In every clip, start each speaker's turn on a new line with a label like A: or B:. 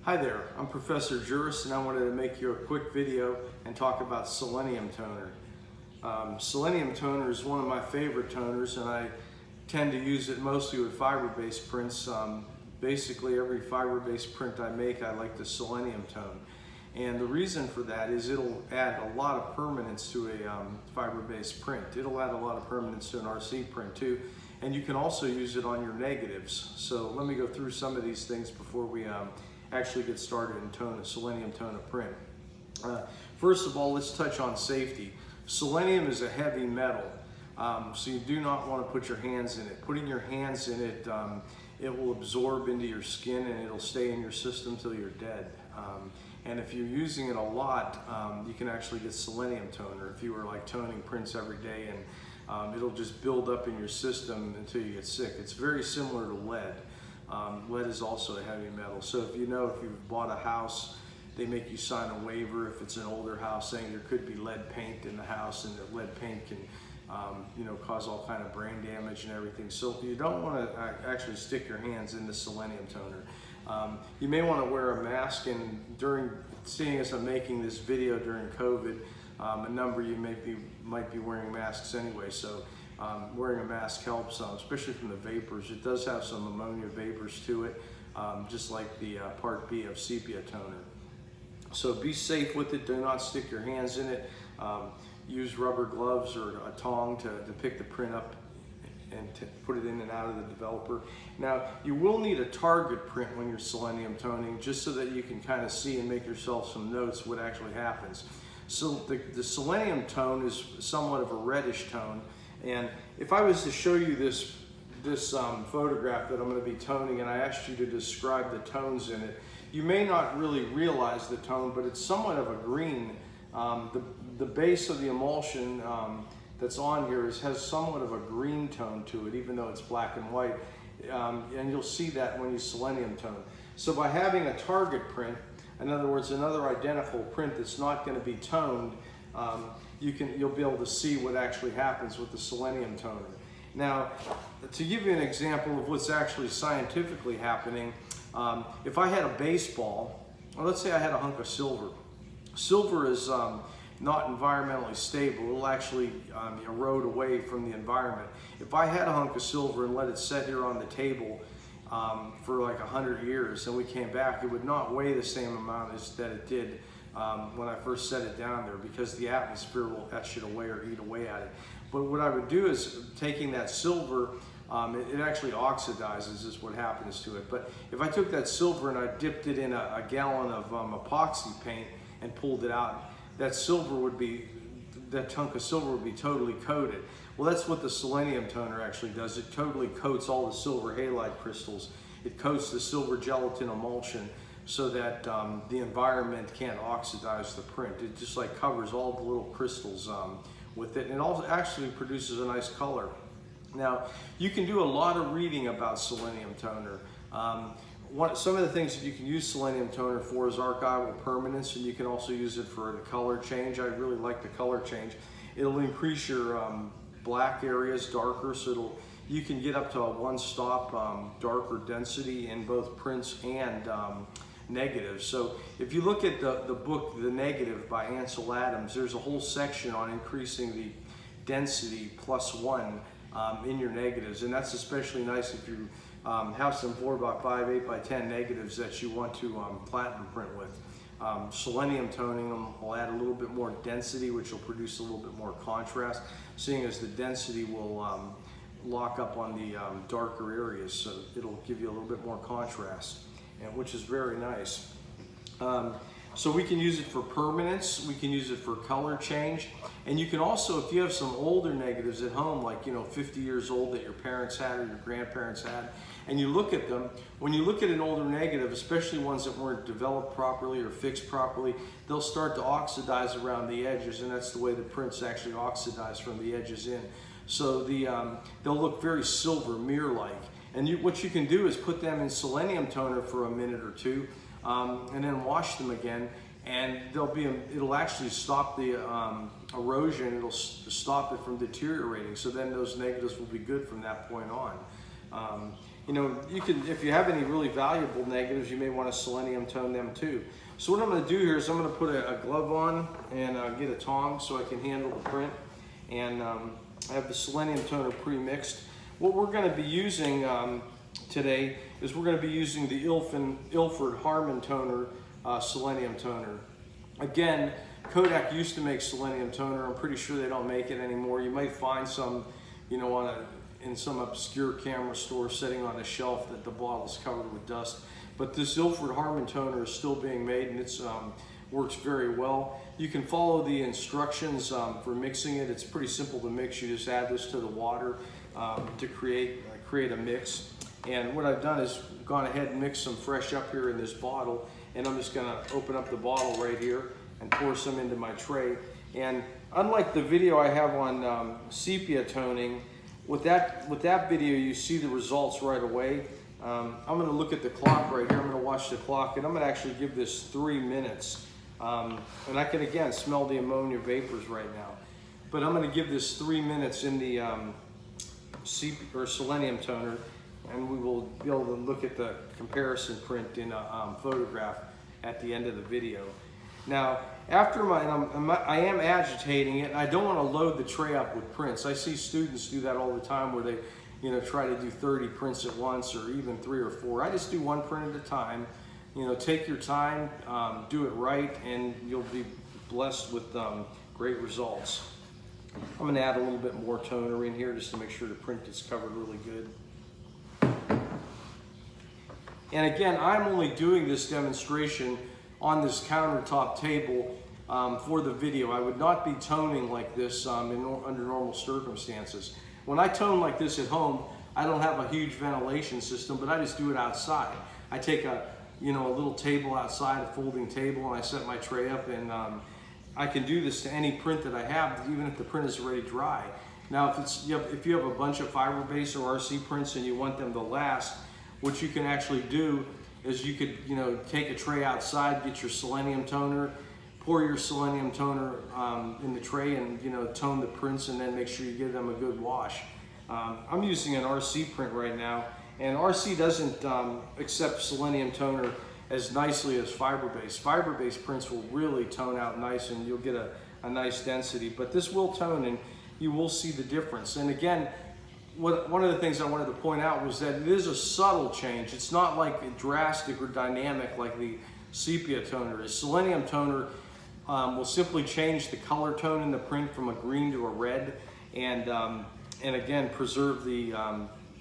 A: Hi there, I'm Professor Jurus and I wanted to make you a quick video and talk about Selenium toner. Selenium toner is one of my favorite toners and I tend to use it mostly with fiber-based prints. Basically every fiber-based print I make I like the Selenium tone. And the reason for that is it'll add a lot of permanence to a fiber-based print. It'll add a lot of permanence to an RC print too. And you can also use it on your negatives. So let me go through some of these things before we actually get started in Selenium toner print. First of all, let's touch on safety. Selenium is a heavy metal, so you do not want to put your hands in it. Putting your hands in it, it will absorb into your skin and it'll stay in your system till you're dead. And if you're using it a lot, you can actually get selenium toner if you were like toning prints every day, and it'll just build up in your system until you get sick. It's very similar to lead. Lead is also a heavy metal. So if you've bought a house, they make you sign a waiver if it's an older house saying there could be lead paint in the house, and that lead paint can cause all kind of brain damage and everything. So you don't want to actually stick your hands in the selenium toner. You may want to wear a mask, and seeing as I'm making this video during COVID, a number of you might be wearing masks anyway, so wearing a mask helps, especially from the vapors. It does have some ammonia vapors to it, just like the Part B of sepia toner. So be safe with it. Do not stick your hands in it. Use rubber gloves or a tong to pick the print up and to put it in and out of the developer. Now, you will need a target print when you're selenium toning, just so that you can kind of see and make yourself some notes what actually happens. So the selenium tone is somewhat of a reddish tone, and if I was to show you this photograph that I'm going to be toning, and I asked you to describe the tones in it, you may not really realize the tone, but it's somewhat of a green. The base of the emulsion that's on here has somewhat of a green tone to it, even though it's black and white, and you'll see that when you selenium tone. So by having a target print, in other words, another identical print that's not going to be toned, you'll be able to see what actually happens with the selenium toner. Now, to give you an example of what's actually scientifically happening, if I had a baseball, or let's say I had a hunk of silver. Silver is not environmentally stable. It'll actually erode away from the environment. If I had a hunk of silver and let it sit here on the table for like 100 years and we came back, it would not weigh the same amount that it did when I first set it down there, because the atmosphere will etch it away or eat away at it. But what I would do is, taking that silver, it actually oxidizes is what happens to it. But if I took that silver and I dipped it in a gallon of epoxy paint and pulled it out, that hunk of silver would be totally coated. Well, that's what the selenium toner actually does. It totally coats all the silver halide crystals. It coats the silver gelatin emulsion so that the environment can't oxidize the print. It just like covers all the little crystals with it, and it also actually produces a nice color. Now, you can do a lot of reading about selenium toner. Some of the things that you can use selenium toner for is archival permanence, and you can also use it for the color change. I really like the color change. It'll increase your black areas darker, so you can get up to a one-stop darker density in both prints and negatives. So if you look at the book, The Negative by Ansel Adams, there's a whole section on increasing the density +1 in your negatives, and that's especially nice if you have some 4x5, 8x10 negatives that you want to platinum print with. Selenium toning them will add a little bit more density, which will produce a little bit more contrast, seeing as the density will lock up on the darker areas, so it'll give you a little bit more contrast, which is very nice. So we can use it for permanence, we can use it for color change, and you can also, if you have some older negatives at home, like 50 years old that your parents had or your grandparents had, and you look at them, when you look at an older negative, especially ones that weren't developed properly or fixed properly, they'll start to oxidize around the edges, and that's the way the prints actually oxidize from the edges in. So they'll look very silver, mirror-like. And what you can do is put them in selenium toner for a minute or two, and then wash them again, and it'll actually stop the erosion. It'll stop it from deteriorating. So then those negatives will be good from that point on. you know, you can, if you have any really valuable negatives, you may want to selenium tone them too. So what I'm going to do here is I'm going to put a glove on and get a tong so I can handle the print. And I have the selenium toner pre-mixed. What we're going to be using today is we're going to be using the Ilford Harmon toner, selenium toner. Again, Kodak used to make selenium toner. I'm pretty sure they don't make it anymore. You might find some, you know, in some obscure camera store sitting on a shelf that the bottle's covered with dust. But this Ilford Harmon toner is still being made, and it's works very well. You can follow the instructions for mixing it. It's pretty simple to mix. You just add this to the water to create a mix. And what I've done is gone ahead and mixed some fresh up here in this bottle, and I'm just gonna open up the bottle right here and pour some into my tray. And unlike the video I have on sepia toning, with that video you see the results right away. I'm going to look at the clock right here. I'm going to watch the clock, and I'm going to actually give this 3 minutes. And I can again smell the ammonia vapors right now. But I'm going to give this 3 minutes in the selenium toner, and we will be able to look at the comparison print in a photograph at the end of the video. Now, after I am agitating it, and I don't want to load the tray up with prints. I see students do that all the time where they, you know, try to do 30 prints at once or even 3 or 4. I just do 1 print at a time. You know, take your time, do it right, and you'll be blessed with great results. I'm going to add a little bit more toner in here just to make sure the print is covered really good. And again, I'm only doing this demonstration on this countertop table for the video. I would not be toning like this under normal circumstances. When I tone like this at home, I don't have a huge ventilation system, but I just do it outside. I take a little table outside, a folding table, and I set my tray up, and I can do this to any print that I have, even if the print is already dry. Now, if you have a bunch of fiber-based or RC prints and you want them to last, what you can actually do is you could, take a tray outside, get your selenium toner, pour your selenium toner in the tray, and tone the prints, and then make sure you give them a good wash. I'm using an RC print right now, and RC doesn't accept selenium toner as nicely as fiber-based. Fiber-based prints will really tone out nice, and you'll get a nice density. But this will tone, and you will see the difference. And again, one of the things I wanted to point out was that it is a subtle change. It's not like drastic or dynamic like the sepia toner is. Selenium toner will simply change the color tone in the print from a green to a red, and again preserve the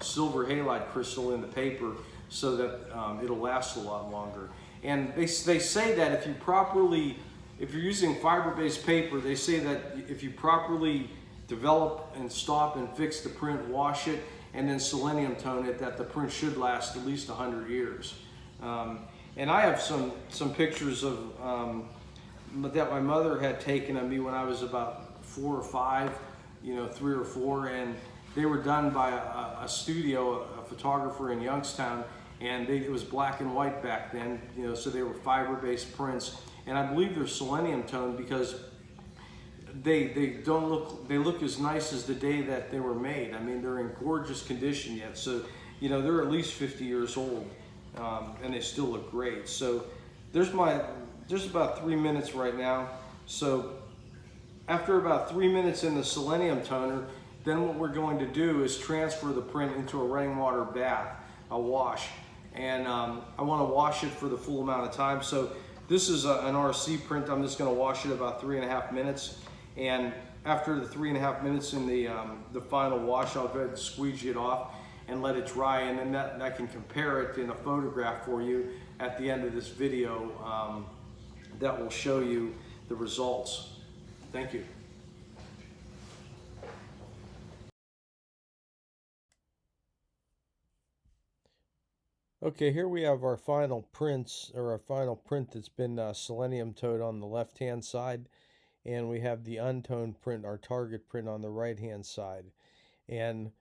A: silver halide crystal in the paper so that it'll last a lot longer. And they say that if you're using fiber-based paper, they say that if you properly develop and stop and fix the print, wash it, and then selenium tone it, that the print should last at least 100 years. And I have some pictures of that my mother had taken of me when I was about 4 or 5, 3 or 4, and they were done by a studio, a photographer in Youngstown, and it was black and white back then, so they were fiber-based prints. And I believe they're selenium toned because they look as nice as the day that they were made. I mean, they're in gorgeous condition yet, so they're at least 50 years old, and they still look great. So there's about 3 minutes right now. So after about 3 minutes in the selenium toner, then what we're going to do is transfer the print into a running water bath, a wash. And I want to wash it for the full amount of time. So this is an RC print. I'm just going to wash it about 3.5 minutes. And after the 3.5 minutes in the final wash, I'll go ahead and squeegee it off and let it dry. And then I can compare it in a photograph for you at the end of this video that will show you the results. Thank you. Okay, here we have our final prints, or our final print that's been selenium toned on the left hand side, and we have the untoned print, our target print, on the right hand side. And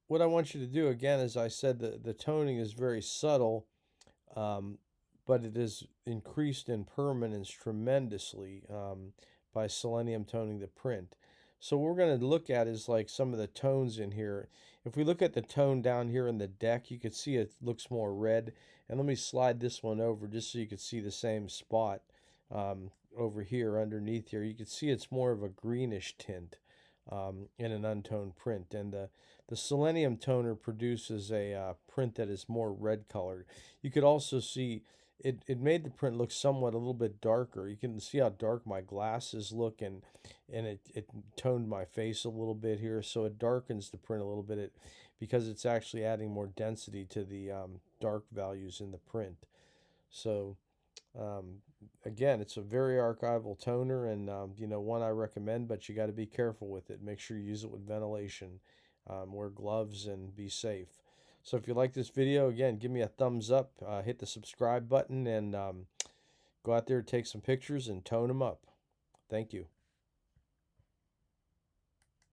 A: what I want you to do, again, as I said, the toning is very subtle, but it is increased in permanence tremendously by selenium toning the print. So what we're going to look at is like some of the tones in here. If we look at the tone down here in the deck, you can see it looks more red. And let me slide this one over just so you can see the same spot over here underneath here. You can see it's more of a greenish tint in an untoned print. And the Selenium toner produces a print that is more red colored. You could also see it made the print look somewhat a little bit darker. You can see how dark my glasses look, and it toned my face a little bit here, so it darkens the print a little bit because it's actually adding more density to the dark values in the print. So um, again, it's a very archival toner, and one I recommend, but you got to be careful with it. Make sure you use it with ventilation, wear gloves, and be safe. So if you like this video, again, give me a thumbs up, hit the subscribe button, and go out there, take some pictures, and tone them up. Thank you.